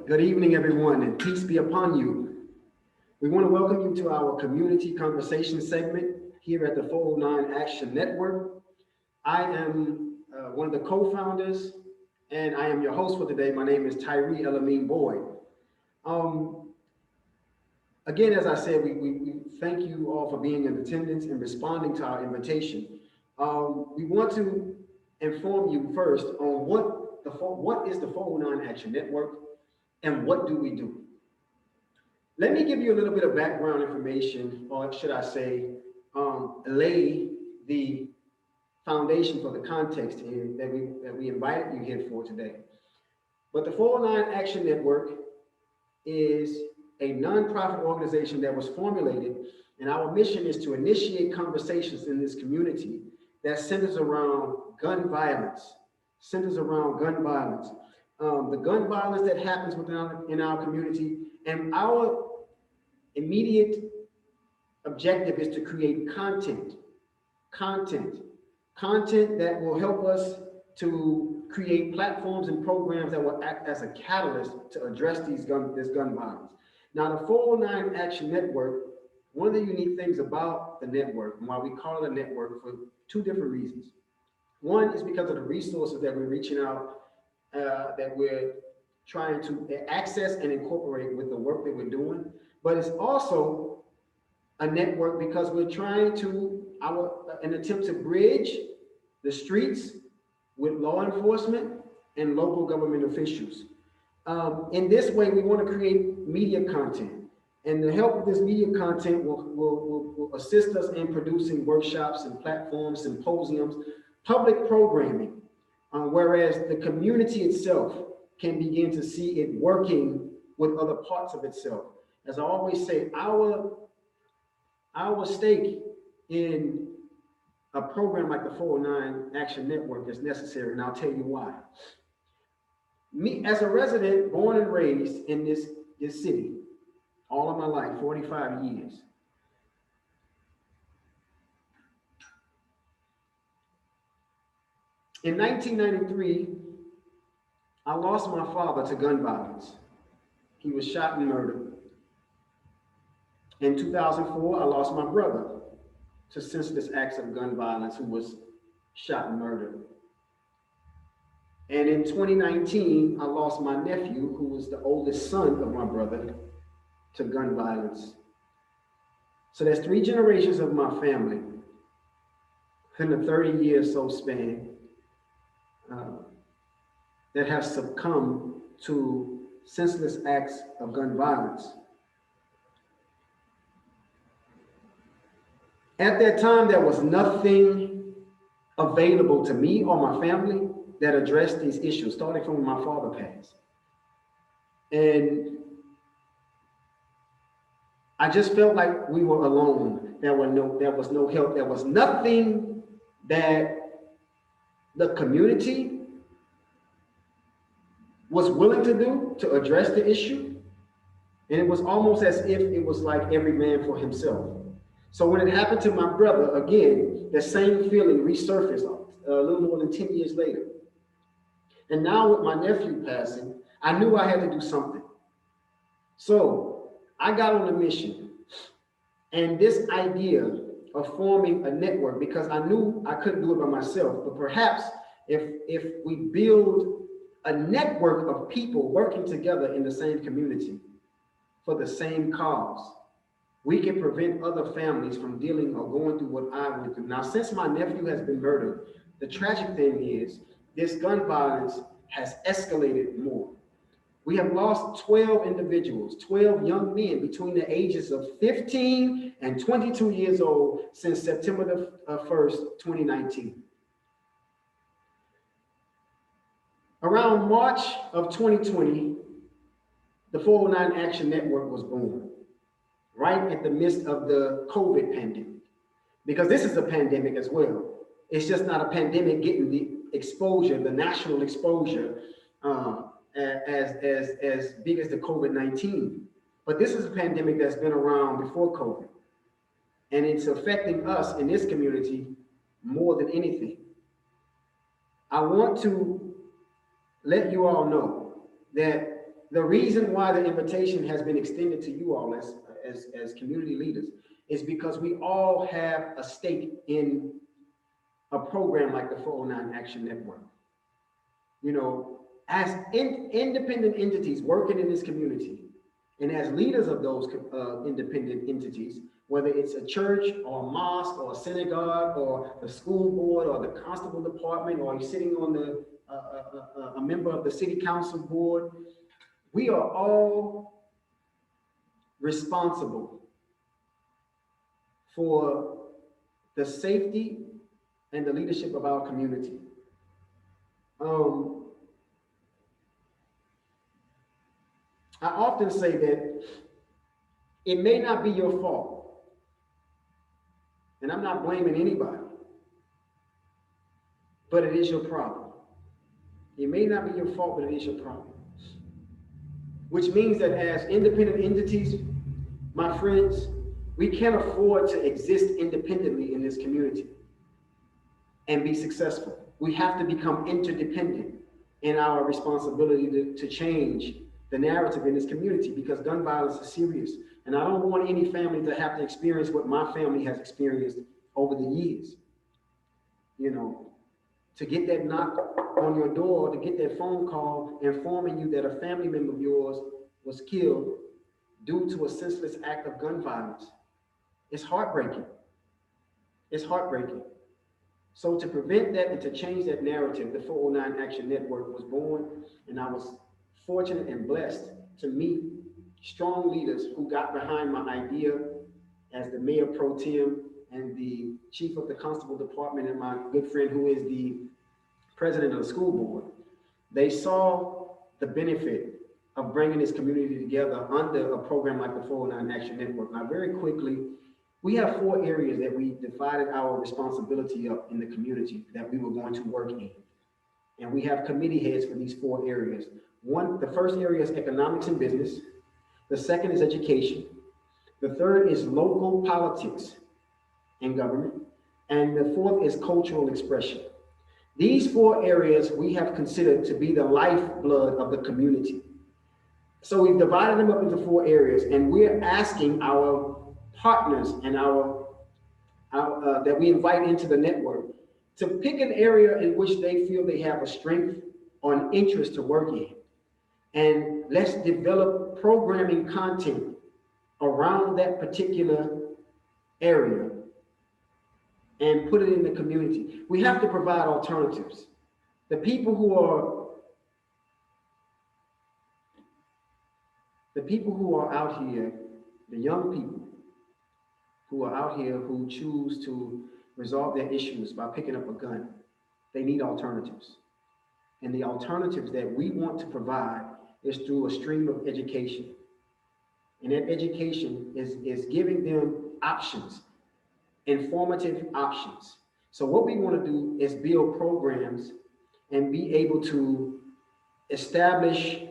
Good evening, everyone, and peace be upon you. We want to welcome you to our community conversation segment here at the 409 Action Network. I am one of the co-founders, and I am your host for today. My name is Tyree Elamine Boyd. Um, Again, as I said, we thank you all for being in attendance and responding to our invitation. We want to inform you first on what is the 409 Action Network and what do we do. Let me give you a little bit of background information, or should I say, lay the foundation for the context here that we invited you here for today. But the 409 Action Network is a nonprofit organization that was formulated, and our mission is to initiate conversations in this community that centers around gun violence, the gun violence that happens in our community, and our immediate objective is to create content that will help us to create platforms and programs that will act as a catalyst to address this gun violence. Now, the 409 Action Network, one of the unique things about the network, and why we call it a network, for two different reasons. One is because of the resources that we're reaching out, that we're trying to access and incorporate with the work that we're doing. But it's also a network because we're trying to, an attempt to bridge the streets with law enforcement and local government officials. In this way, we want to create media content. And the help of this media content will assist us in producing workshops and platforms, symposiums, public programming, whereas the community itself can begin to see it working with other parts of itself. As I always say, our stake in a program like the 409 Action Network is necessary, and I'll tell you why. Me, as a resident, born and raised in this city, all of my life, 45 years, in 1993, I lost my father to gun violence. He was shot and murdered. In 2004, I lost my brother to senseless acts of gun violence, who was shot and murdered. And in 2019, I lost my nephew, who was the oldest son of my brother, to gun violence. So there's 3 generations of my family in the 30 years so span that have succumbed to senseless acts of gun violence. At that time, there was nothing available to me or my family that addressed these issues, starting from when my father passed. And I just felt like we were alone. There was no help. There was nothing that the community was willing to do to address the issue. And it was almost as if it was like every man for himself. So when it happened to my brother, again, the same feeling resurfaced a little more than 10 years later. And now with my nephew passing, I knew I had to do something. So I got on a mission. And this idea of forming a network, because I knew I couldn't do it by myself, but perhaps if we build a network of people working together in the same community for the same cause, we can prevent other families from dealing or going through what I went through. Now, since my nephew has been murdered, the tragic thing is this gun violence has escalated more. We have lost 12 individuals, 12 young men between the ages of 15 and 22 years old since September the 1st, 2019. Around March of 2020, the 409 Action Network was born, right at the midst of the COVID pandemic, because this is a pandemic as well. It's just not a pandemic getting the exposure, the national exposure, as big as the COVID-19. But this is a pandemic that's been around before COVID, and it's affecting us in this community more than anything. I want to let you all know that the reason why the invitation has been extended to you all as community leaders is because we all have a stake in a program like the 409 Action Network. You know, as independent entities working in this community, and as leaders of those independent entities, whether it's a church or a mosque or a synagogue or the school board or the constable department, or you're sitting on the a member of the city council board, we are all responsible for the safety and the leadership of our community. I often say that it may not be your fault, and I'm not blaming anybody, but it is your problem. It may not be your fault, but it is your problem. Which means that as independent entities, my friends, we can't afford to exist independently in this community and be successful. We have to become interdependent in our responsibility to change the narrative in this community, because gun violence is serious. And I don't want any family to have to experience what my family has experienced over the years. You know, to get that knock on your door, to get that phone call informing you that a family member of yours was killed due to a senseless act of gun violence. It's heartbreaking. It's heartbreaking. So to prevent that and to change that narrative, the 409 Action Network was born, and I was fortunate and blessed to meet strong leaders who got behind my idea as the mayor pro tem and the chief of the constable department and my good friend who is the president of the school board. They saw the benefit of bringing this community together under a program like the 409 Action Network. Now, very quickly, we have 4 areas that we divided our responsibility up in the community that we were going to work in. And we have committee heads for these 4 areas. The first area is economics and business. The second is education. The third is local politics and government. And the fourth is cultural expression. These 4 areas we have considered to be the lifeblood of the community. So we've divided them up into 4 areas, and we're asking our partners and our that we invite into the network to pick an area in which they feel they have a strength or an interest to work in. And let's develop programming content around that particular area and put it in the community. We have to provide alternatives. The people who are out here, the young people who are out here who choose to resolve their issues by picking up a gun, they need alternatives. And the alternatives that we want to provide is through a stream of education. And that education is giving them options, informative options. So what we want to do is build programs and be able to establish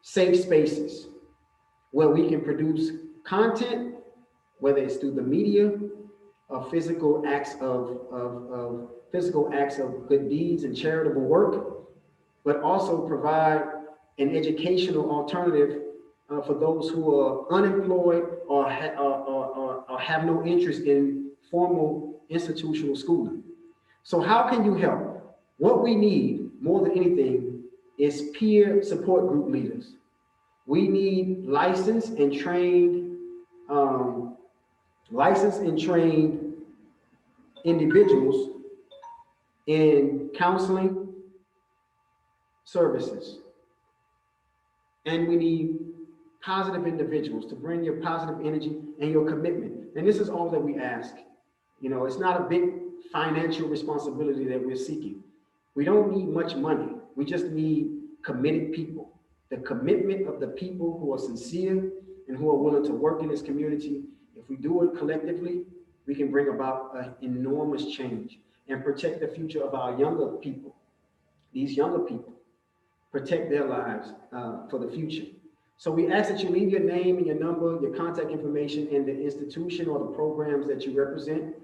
safe spaces where we can produce content, whether it's through the media, of physical acts of good deeds and charitable work, but also provide an educational alternative for those who are unemployed or have no interest in formal institutional schooling. So how can you help? What we need more than anything is peer support group leaders. We need licensed and trained individuals in counseling services. And we need positive individuals to bring your positive energy and your commitment. And this is all that we ask. You know, it's not a big financial responsibility that we're seeking. We don't need much money. We just need committed people. The commitment of the people who are sincere and who are willing to work in this community. If we do it collectively, we can bring about an enormous change and protect the future of our younger people. These younger people, protect their lives for the future. So we ask that you leave your name and your number, your contact information in the institution or the programs that you represent.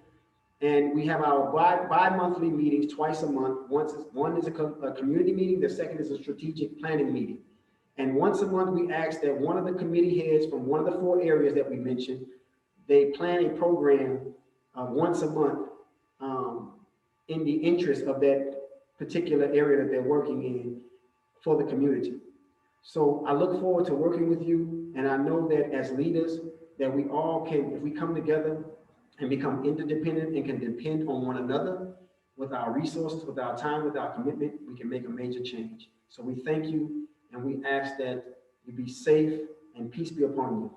And we have our bi-monthly meetings twice a month. One is a community meeting, the second is a strategic planning meeting. And once a month, we ask that one of the committee heads from one of the 4 areas that we mentioned, they plan a program once a month in the interest of that particular area that they're working in for the community. So I look forward to working with you, and I know that as leaders, that we all can, if we come together and become interdependent and can depend on one another with our resources, with our time, with our commitment, we can make a major change. So we thank you, and we ask that you be safe and peace be upon you.